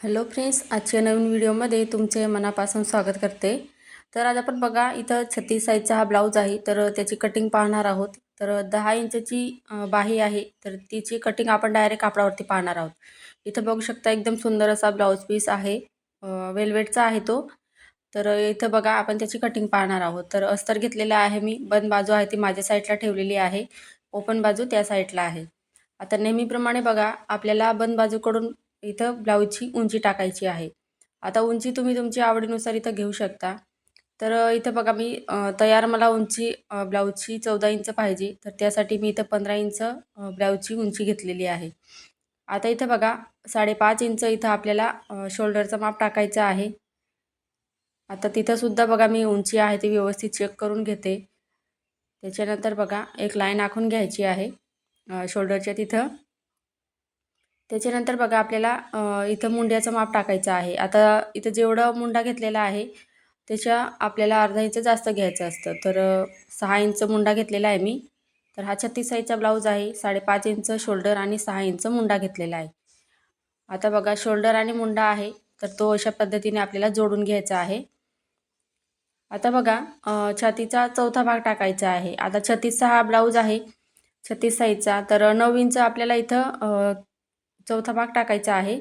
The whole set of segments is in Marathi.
हॅलो फ्रेंड्स, आजच्या नवीन व्हिडिओमध्ये तुमचे मनापासून स्वागत करते. तर आज आपण बघा इथं 36 साईजचा हा ब्लाऊज आहे. तर त्याची कटिंग पाहणार आहोत. तर 10 इंचची बाही आहे. तर तिची कटिंग आपण डायरेक्ट कापडावरती पाहणार आहोत. इथं बघू शकता एकदम सुंदर असा ब्लाऊज पीस आहे. वेल्वेटचा आहे तो. तर इथं बघा आपण त्याची कटिंग पाहणार आहोत. तर अस्तर घेतलेला आहे मी. बंद बाजू आहे ती माझ्या साईडला ठेवलेली आहे. ओपन बाजू त्या साईडला आहे. आता नेहमीप्रमाणे बघा आपल्याला बंद बाजूकडून इथं ब्लाऊजची उंची टाकायची आहे. आता उंची तुम्ही तुमच्या आवडीनुसार इथं घेऊ शकता. तर इथं बघा मी तयार मला उंची ब्लाऊजची 14 इंच पाहिजे. तर त्यासाठी मी इथं 15 इंच ब्लाऊजची उंची घेतलेली आहे. आता इथं बघा 5.5 इंच इथं आपल्याला शोल्डरचं माप टाकायचं आहे. आता तिथंसुद्धा बघा मी उंची आहे ती व्यवस्थित चेक करून घेते. त्याच्यानंतर बघा एक लाईन आखून घ्यायची आहे शोल्डरच्या तिथं. त्याच्यानंतर बघा आपल्याला इथं मुंड्याचं माप टाकायचं आहे. आता इथं जेवढं मुंडा घेतलेला आहे त्याच्या आपल्याला अर्धा इंच जास्त घ्यायचं असतं. तर 6 इंच मुंडा घेतलेला आहे मी. तर हा 36 साईजचा ब्लाऊज आहे. 5.5 इंच शोल्डर आणि 6 इंच मुंडा घेतलेला आहे. आता बघा शोल्डर आणि मुंडा आहे तर तो अशा पद्धतीने आपल्याला जोडून घ्यायचा आहे. आता बघा छातीचा चौथा भाग टाकायचा आहे. आता 36चा हा ब्लाऊज आहे 36 साईजचा. तर 9 इंच आपल्याला इथं चौथा भाग टाकायचा आहे.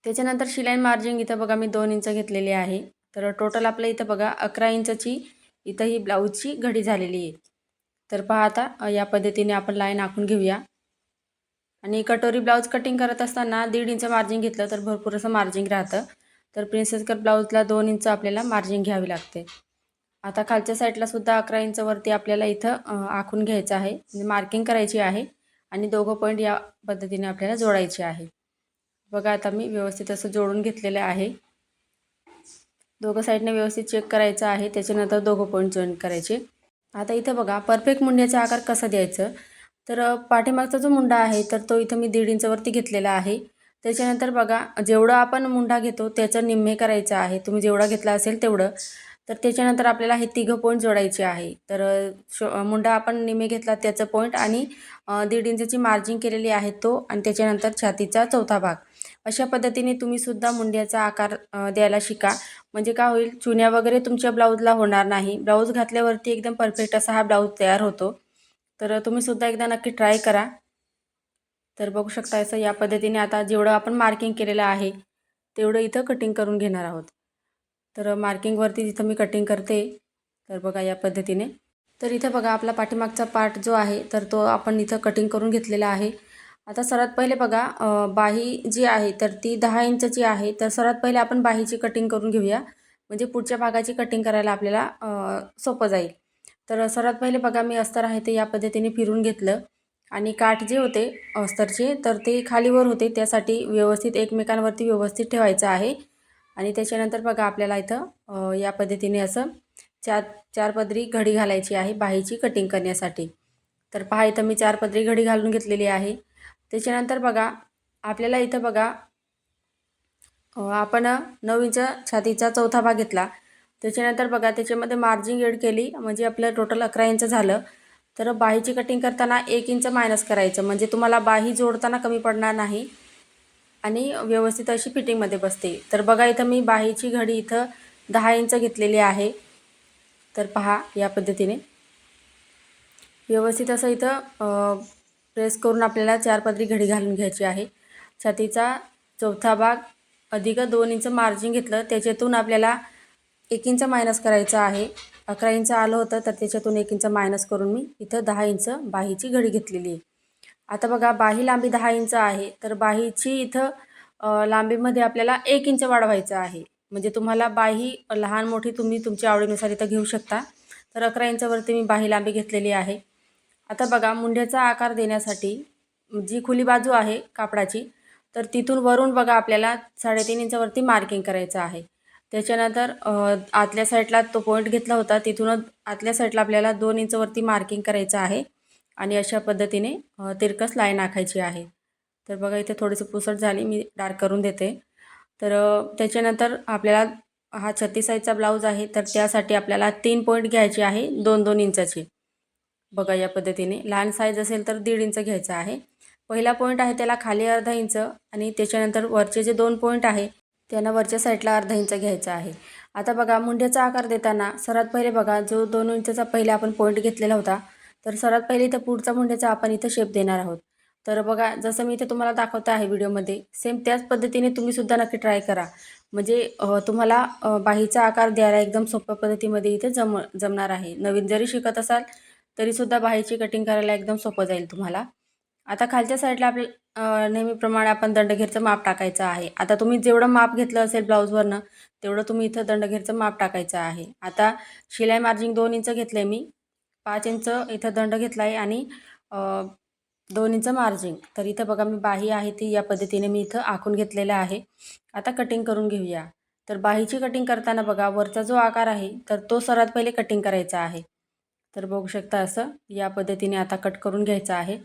त्याच्यानंतर शिलाई मार्जिन इथं बघा मी 2 इंच घेतलेली आहे. तर टोटल आपलं इथं बघा 11 इंचची इथं ही ब्लाऊजची घडी झालेली आहे. तर पहा आता या पद्धतीने आपण लाईन आखून घेऊया. आणि कटोरी ब्लाऊज कटिंग करत असताना 1.5 इंच मार्जिन घेतलं तर भरपूर असं मार्जिन राहतं. तर प्रिन्सेस कट ब्लाऊजला 2 इंच आपल्याला मार्जिन घ्यावी लागते. आता खालच्या साईडला सुद्धा 11 इंचवरती आपल्याला इथं आखून घ्यायचं आहे. म्हणजे मार्किंग करायची आहे आणि दोघं पॉईंट या पद्धतीने आपल्याला जोडायचे आहे. बघा आता मी व्यवस्थित असं जोडून घेतलेलं आहे. दोघं साईडने व्यवस्थित चेक करायचं आहे. त्याच्यानंतर दोघं पॉईंट जॉईन करायचे. आता इथं बघा परफेक्ट मुंड्याचा आकार कसा द्यायचं. तर पाठीमागचा जो मुंडा आहे तर तो इथं मी 1.5 इंचवरती घेतलेला आहे. त्याच्यानंतर बघा जेवढं आपण मुंडा घेतो त्याचं निम्मे करायचं आहे. तुम्ही जेवढा घेतला असेल तेवढं. तर त्याच्यानंतर आपल्याला हे तिघं पॉईंट जोडायचे आहे. तर मुंडा आपण निम्मे घेतला त्याचं पॉईंट आणि 1.5 इंचची मार्जिन केलेली आहे तो आणि त्याच्यानंतर छातीचा चौथा भाग. अशा पद्धतीने तुम्हीसुद्धा मुंड्याचा आकार द्यायला शिका. म्हणजे काय होईल चुन्या वगैरे तुमच्या ब्लाऊजला होणार नाही. ब्लाऊज घातल्यावरती एकदम परफेक्ट असा हा ब्लाऊज तयार होतो. तर तुम्हीसुद्धा एकदा नक्की ट्राय करा. तर बघू शकता असं या पद्धतीने आता जेवढं आपण मार्किंग केलेलं आहे तेवढं इथं कटिंग करून घेणार आहोत. तर मार्किंगवरती जिथं मी कटिंग करते तर बघा या पद्धतीने. तर इथं बघा आपला पाठीमागचा पार्ट जो आहे तर तो आपण इथं कटिंग करून घेतलेला आहे. आता सर्वात पहिले बघा बाही जी आहे तर ती 10 इंचची आहे. तर सर्वात पहिले आपण बाहीची कटिंग करून घेऊया. म्हणजे पुढच्या भागाची कटिंग करायला आपल्याला सोपं जाईल. तर सर्वात पहिले बघा मी अस्तर आहे ते या पद्धतीने फिरून घेतलं आणि काठ जे होते अस्तरचे तर ते खालीवर होते. त्यासाठी व्यवस्थित एकमेकांवरती व्यवस्थित ठेवायचं आहे. आणि त्याच्यानंतर बघा आपल्याला इथं या पद्धतीने असं चार पदरी घडी घालायची आहे बाहीची कटिंग करण्यासाठी. तर पहा इथं मी 4 पदरी घडी घालून घेतलेली आहे. त्याच्यानंतर बघा आपल्याला इथं बघा आपण 9 इंच छातीचा चौथा भाग घेतला. त्याच्यानंतर बघा त्याच्यामध्ये मार्जिन एड केली म्हणजे आपलं टोटल 11 इंच झालं. तर बाहीची कटिंग करताना 1 इंच मायनस करायचं म्हणजे तुम्हाला बाही जोडताना कमी पडणार नाही आणि व्यवस्थित अशी फिटिंगमध्ये बसते. तर बघा इथं मी बाहीची घडी इथं 10 इंच घेतलेली आहे. तर पहा या पद्धतीने व्यवस्थित असं इथं प्रेस करून आपल्याला 4 पदरी घडी घालून घ्यायची आहे. छातीचा चौथा भाग अधिक 2 इंच मार्जिन घेतलं त्याच्यातून आपल्याला 1 इंच मायनस करायचं आहे. 11 इंच आलं होतं तर त्याच्यातून 1 इंच मायनस करून मी इथं 10 इंच बाहीची घडी घेतलेली आहे. आता बघा बाही लांबी 10 इंच आहे तर बाहीची इथं लांबीमध्ये आपल्याला 1 इंच वाढवायचं आहे. म्हणजे तुम्हाला बाही लहान मोठी तुम्ही तुमच्या आवडीनुसार इथं घेऊ शकता. तर 11 इंचावरती मी बाही लांबी घेतलेली आहे. आता बघा मुंड्याचा आकार देण्यासाठी जी खुली बाजू आहे कापडाची तर तिथून वरून बघा आपल्याला 3.5 इंचावरती मार्किंग करायचं आहे. त्याच्यानंतर आतल्या साईडला तो पॉईंट घेतला होता तिथूनच आतल्या साईडला आपल्याला 2 इंचावरती मार्किंग करायचं आहे आणि अशा पद्धतीने तिरकस लाईन आखायची आहे. तर बघा इथे थोडीशी पुसट झाली मी डार्क करून देते. तर त्याच्यानंतर आपल्याला हा 36 साईजचा ब्लाऊज आहे तर त्यासाठी आपल्याला 3 पॉईंट घ्यायचे आहे 2-2 इंचाचे. बघा या पद्धतीने लहान साईज असेल तर 1.5 इंच घ्यायचा आहे. पहिला पॉईंट आहे त्याला खाली अर्धा इंच आणि त्याच्यानंतर वरचे जे 2 पॉईंट आहे त्यांना वरच्या साईडला अर्धा इंच घ्यायचा आहे. आता बघा मुंड्याचा आकार देताना सर्वात पहिले बघा जो 2 इंचचा पहिले आपण पॉईंट घेतलेला होता, तर सर्वात पहिले इथं पुढचा मुंड्याचा आपण इथं शेप देणार आहोत. तर बघा जसं मी इथे तुम्हाला दाखवते आहे व्हिडिओमध्ये, सेम त्याच पद्धतीने तुम्ही सुद्धा नक्की ट्राय करा. म्हणजे तुम्हाला बाहीचा आकार द्यायला एकदम सोप्या पद्धतीमध्ये इथे जमणार आहे. नवीन जरी शिकत असाल तरीसुद्धा बाहीची कटिंग करायला एकदम सोपं जाईल तुम्हाला. आता खालच्या साईडला नेहमीप्रमाणे आपण दंडघेरचं माप टाकायचं आहे. आता तुम्ही जेवढं माप घेतलं असेल ब्लाऊजवरनं तेवढं तुम्ही इथं दंडघेरचं माप टाकायचं आहे. आता शिलाई मार्जिन 2 इंच घेतलं आहे मी, 5 इंच इथं दंड घेतला आहे आणि 2 इंच मार्जिन. तर इथं बघा मी बाही आहे ती या पद्धतीने मी इथं आखून घेतलेलं आहे. आता कटिंग करून घेऊया. तर बाहीची कटिंग करताना बघा वरचा जो आकार आहे तर तो सर्वात पहिले कटिंग करायचा आहे. तर बघू शकता असं या पद्धतीने आता कट करून घ्यायचं आहे.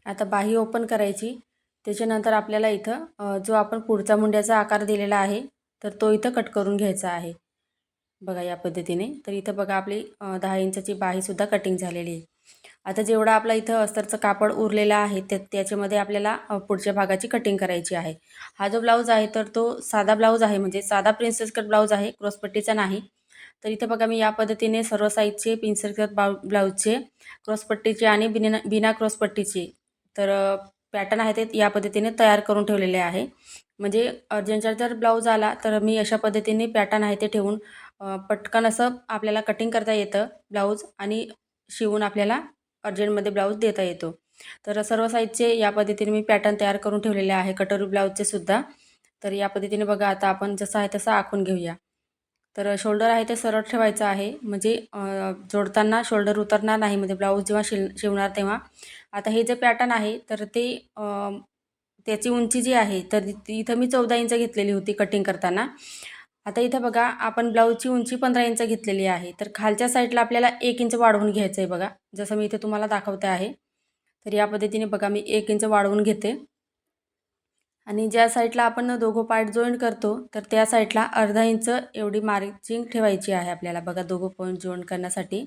आता बाही ओपन करायची. त्याच्यानंतर आपल्याला इथं जो आपण पुढचा मुंड्याचा आकार दिलेला आहे तर तो इथं कट करून घ्यायचा आहे. बघा या पद्धतीने. तर इथं बघा आपली 10 इंचाची बाहीसुद्धा कटिंग झालेली आहे. आता जेवढा आपला इथं अस्तरचं कापड उरलेलं आहे त्याच्यामध्ये आपल्याला पुढच्या भागाची कटिंग करायची आहे. हा जो ब्लाऊज आहे तर तो साधा ब्लाऊज आहे, म्हणजे साधा प्रिन्सेस कट ब्लाऊज आहे, क्रॉसपट्टीचा नाही. तर इथं बघा मी या पद्धतीने सर्व साईजचे प्रिन्सेस कट ब्लाऊजचे क्रॉसपट्टीचे आणि बिना क्रॉसपट्टीचे तर पॅटर्न आहे ते या पद्धतीने तयार करून ठेवलेले आहे. म्हणजे अर्जंटचा जर ब्लाऊज आला तर मी अशा पद्धतीने पॅटर्न आहे ते ठेवून पटकन असं आपल्याला कटिंग करता येतं ब्लाऊज आणि शिवून आपल्याला अर्जंटमध्ये ब्लाऊज देता येतो. तर सर्व साईजचे या पद्धतीने मी पॅटर्न तयार करून ठेवलेले आहे कटोरी ब्लाऊजचे सुद्धा. तर या पद्धतीने बघा आता आपण जसं आहे तसं आखून घेऊया. तर शोल्डर आहे ते सरळ ठेवायचं आहे, म्हणजे जोडताना शोल्डर उतरणार नाही, म्हणजे ब्लाऊज जेव्हा शिवणार तेव्हा. आता हे जे पॅटर्न आहे तर ते त्याची उंची जी आहे तर ती इथं मी 14 इंच घेतलेली होती कटिंग करताना. आता इथं बघा आपण ब्लाऊजची उंची 15 इंच घेतलेली आहे. तर खालच्या साईडला आपल्याला 1 इंच वाढवून घ्यायचं आहे बघा. जसं मी इथे तुम्हाला दाखवते आहे. तर या पद्धतीने बघा मी 1 इंच वाढवून घेते आणि ज्या साईडला आपण दोघं पार्ट जॉईंट करतो तर त्या साईडला अर्धा इंच एवढी मार्जिंग ठेवायची आहे आपल्याला. बघा दोघं पॉईंट जॉईंट करण्यासाठी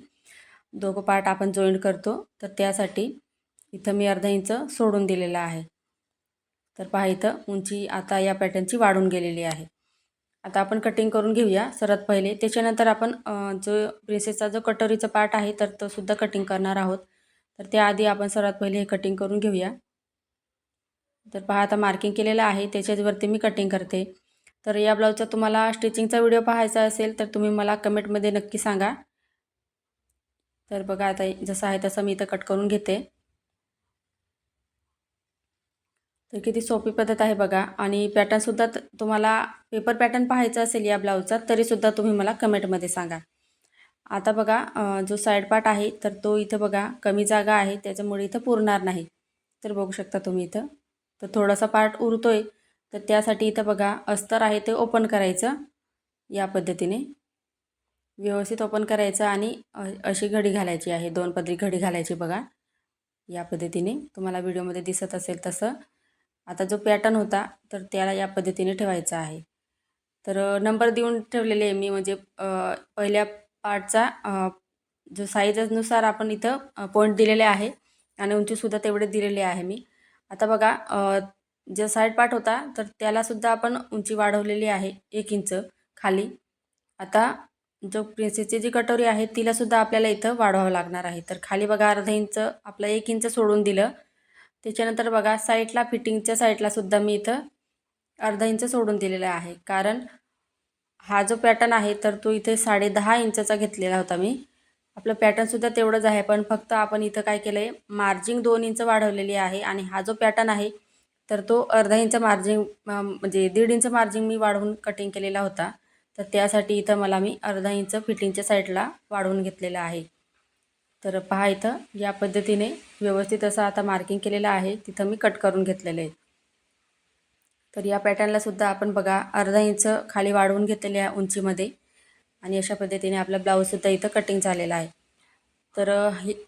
दोघं पार्ट आपण जॉईंट करतो तर त्यासाठी इथं मी अर्धा इंच सोडून दिलेला आहे. तर पहा इथं उंची आता या पॅटर्नची वाढून गेलेली आहे. आता आपण कटिंग करून घेऊया सर्वात पहिले. त्याच्यानंतर आपण जो प्रिन्सेसचा जो कटोरीचा पार्ट आहे तर तो सुद्धा कटिंग करणार आहोत. तर त्याआधी आपण सर्वात पहिले हे कटिंग करून घेऊया. तर पहा आता मार्किंग केलेलं आहे त्याच्यावरती मी कटिंग करते. तर या ब्लाऊजचा तुम्हाला स्टिचिंगचा व्हिडिओ पाहायचा असेल तर तुम्ही मला कमेंटमध्ये नक्की सांगा. तर बघा आता जसं आहे तसं मी इथं कट करून घेते. तर किती सोपी पद्धत आहे बघा. आणि पॅटर्नसुद्धा तुम्हाला पेपर पॅटर्न पाहायचा असेल या ब्लाऊजचा तरीसुद्धा तुम्ही मला कमेंटमध्ये सांगा. आता बघा जो साईड पार्ट आहे तर तो इथं बघा कमी जागा आहे त्याच्यामुळे इथं पुरणार नाही. तर बघू शकता तुम्ही इथं. तर थोडासा पार्ट उरतोय तर त्यासाठी इथं बघा अस्तर आहे ते ओपन करायचं या पद्धतीने. व्यवस्थित ओपन करायचं आणि अशी घडी घालायची आहे, 2 पदरी घडी घालायची बघा. या पद्धतीने तुम्हाला व्हिडिओमध्ये दिसत असेल तसं. आता जो पॅटर्न होता तर त्याला या पद्धतीने ठेवायचा आहे. तर नंबर देऊन ठेवलेले आहे मी, म्हणजे पहिल्या पार्टचा जो साईजनुसार आपण इथं पॉईंट दिलेले आहे आणि उंचीसुद्धा तेवढे दिलेले आहे मी. आता बघा जो साईड पार्ट होता तर त्यालासुद्धा आपण उंची वाढवलेली आहे 1 इंच खाली. आता जो प्रिन्सेसची जी कटोरी आहे तिलासुद्धा आपल्याला इथं वाढवावं लागणार आहे. तर खाली बघा अर्धा इंच आपलं 1 इंच सोडून दिलं. त्याच्यानंतर बघा साईडला फिटिंगच्या साईडला सुद्धा मी इथं अर्धा इंच सोडून दिलेला आहे. कारण हा जो पॅटर्न आहे तर तो इथे 10.5 इंचाचा घेतलेला होता मी. आपलं पॅटर्नसुद्धा तेवढंच आहे, पण फक्त आपण इथं काय केलं आहे मार्जिंग 2 इंच वाढवलेली आहे. आणि हा जो पॅटर्न आहे तर तो अर्धा इंच मार्जिंग म्हणजे 1.5 इंच मार्जिंग मी वाढवून कटिंग केलेला होता. तर त्यासाठी इथं मला मी अर्धा इंच फिटिंगच्या साईडला वाढवून घेतलेलं आहे. तर पहा इथं या पद्धतीने व्यवस्थित असं आता मार्किंग केलेलं आहे, तिथं मी कट करून घेतलेलं आहे. तर या पॅटर्नलासुद्धा आपण बघा अर्धा इंच खाली वाढवून घेतलेल्या उंचीमध्ये आणि अशा पद्धतीने आपला ब्लाऊजसुद्धा इथं कटिंग झालेला आहे. तर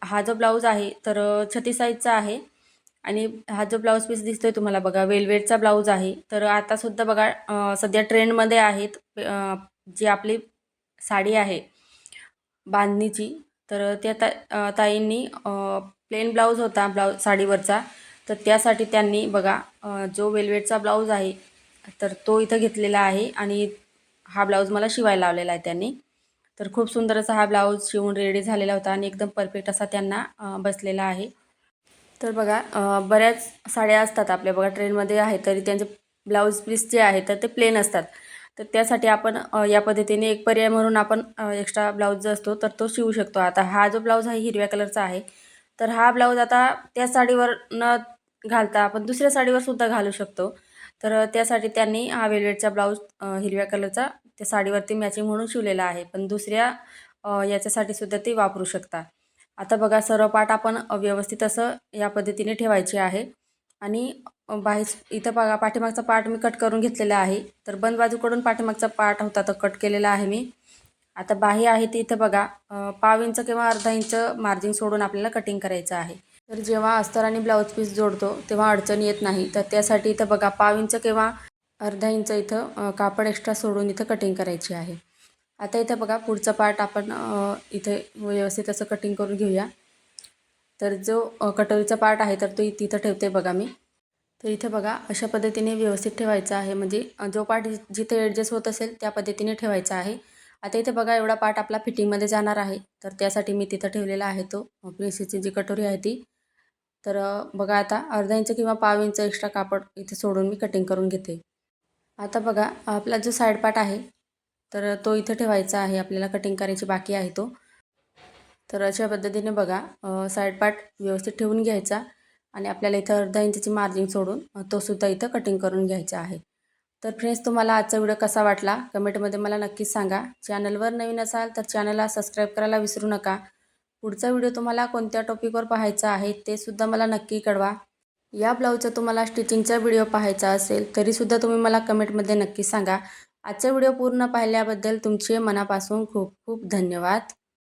हा जो ब्लाऊज आहे तर 36 साईजचा आहे. आणि हा जो ब्लाऊज पीस दिसतोय तुम्हाला बघा वेलवेटचा ब्लाऊज आहे. तर आतासुद्धा बघा सध्या ट्रेंडमध्ये आहेत जी आपली साडी आहे बांधणीची. तर त्या ताईंनी प्लेन ब्लाऊज होता साडीवरचा, तर त्यासाठी त्यांनी बघा जो वेल्वेटचा ब्लाऊज आहे तर तो इथं घेतलेला आहे आणि हा ब्लाऊज मला शिवायला लावलेला आहे त्यांनी. तर खूप सुंदर असा हा ब्लाऊज शिवून रेडी झालेला होता आणि एकदम परफेक्ट असा त्यांना बसलेला आहे. तर बघा बऱ्याच साड्या असतात आपल्या बघा ट्रेंडमध्ये आहे, तरी त्यांचे ब्लाऊज पीस जे आहे तर ते प्लेन असतात. तर त्यासाठी आपण या पद्धतीने एक पर्याय म्हणून आपण एक्स्ट्रा ब्लाऊज जो असतो तर तो शिवू शकतो. आता हा जो ब्लाऊज आहे हिरव्या कलरचा आहे, तर हा ब्लाऊज आता त्या साडीवर न घालता आपण दुसऱ्या साडीवर सुद्धा घालू शकतो. तर त्यासाठी त्यांनी हा वेल्वेटचा ब्लाऊज हिरव्या कलरचा त्या साडीवरती मॅचिंग म्हणून शिवलेला आहे. पण दुसऱ्या याच्यासाठी सुद्धा ते वापरू शकता. आता बघा सर्व पाठ आपण व्यवस्थित असं या पद्धतीने ठेवायचे आहे आणि बाहेर इथं बघा पाठीमागचा पार्ट मी कट करून घेतलेला आहे. तर बंद बाजूकडून पाठीमागचा पार्ट होता तो कट केलेला आहे मी. आता बाही आहे ती इथं बघा पाव इंच किंवा अर्धा इंच मार्जिन सोडून आपल्याला कटिंग करायचं आहे. तर जेव्हा अस्तर आणि ब्लाऊज पीस जोडतो तेव्हा अडचण येत नाही. तर त्यासाठी इथं बघा पाव इंच किंवा अर्धा इंच इथं कापड एक्स्ट्रा सोडून इथं कटिंग करायची आहे. आता इथं बघा पुढचा पार्ट आपण इथे व्यवस्थित असं कटिंग करून घेऊया. तर जो कटोरीचा पार्ट आहे तर तो तिथं ठेवते बघा मी. तर इथे बघा अशा पद्धतीने व्यवस्थित ठेवायचा आहे, म्हणजे जो पार्ट जिथे ॲडजस्ट होत असेल त्या पद्धतीने ठेवायचा आहे. आता इथे बघा एवढा पार्ट आपला फिटिंगमध्ये जाणार आहे, तर त्यासाठी मी तिथं ठेवलेला आहे तो प्रिन्सेसची जी कटोरी आहे ती. तर बघा आता अर्धा इंच किंवा पाव इंच एक्स्ट्रा कापड इथे सोडून मी कटिंग करून घेते. आता बघा आपला जो साईड पार्ट आहे तर तो इथे ठेवायचा आहे, आपल्याला कटिंग करायची बाकी आहे तो. तर अशा पद्धतीने बघा साईड पार्ट व्यवस्थित ठेवून घ्यायचा आणि आपल्याला इथं अर्धा इंचची मार्जिन सोडून तो सुद्धा इथं कटिंग करून घ्यायचा आहे. तर फ्रेंड्स तुम्हाला आजचा व्हिडिओ कसा वाटला कमेंटमध्ये मला नक्कीच सांगा. चॅनलवर नवीन असाल तर चॅनलला सबस्क्राईब करायला विसरू नका. पुढचा व्हिडिओ तुम्हाला कोणत्या टॉपिकवर पाहायचा आहे ते सुद्धा मला नक्की कळवा. या ब्लाऊजचा तुम्हाला स्टिचिंगचा व्हिडिओ पाहायचा असेल तरीसुद्धा तुम्ही मला कमेंटमध्ये नक्की सांगा. आजचा व्हिडिओ पूर्ण पाहिल्याबद्दल तुमचे मनापासून खूप खूप धन्यवाद.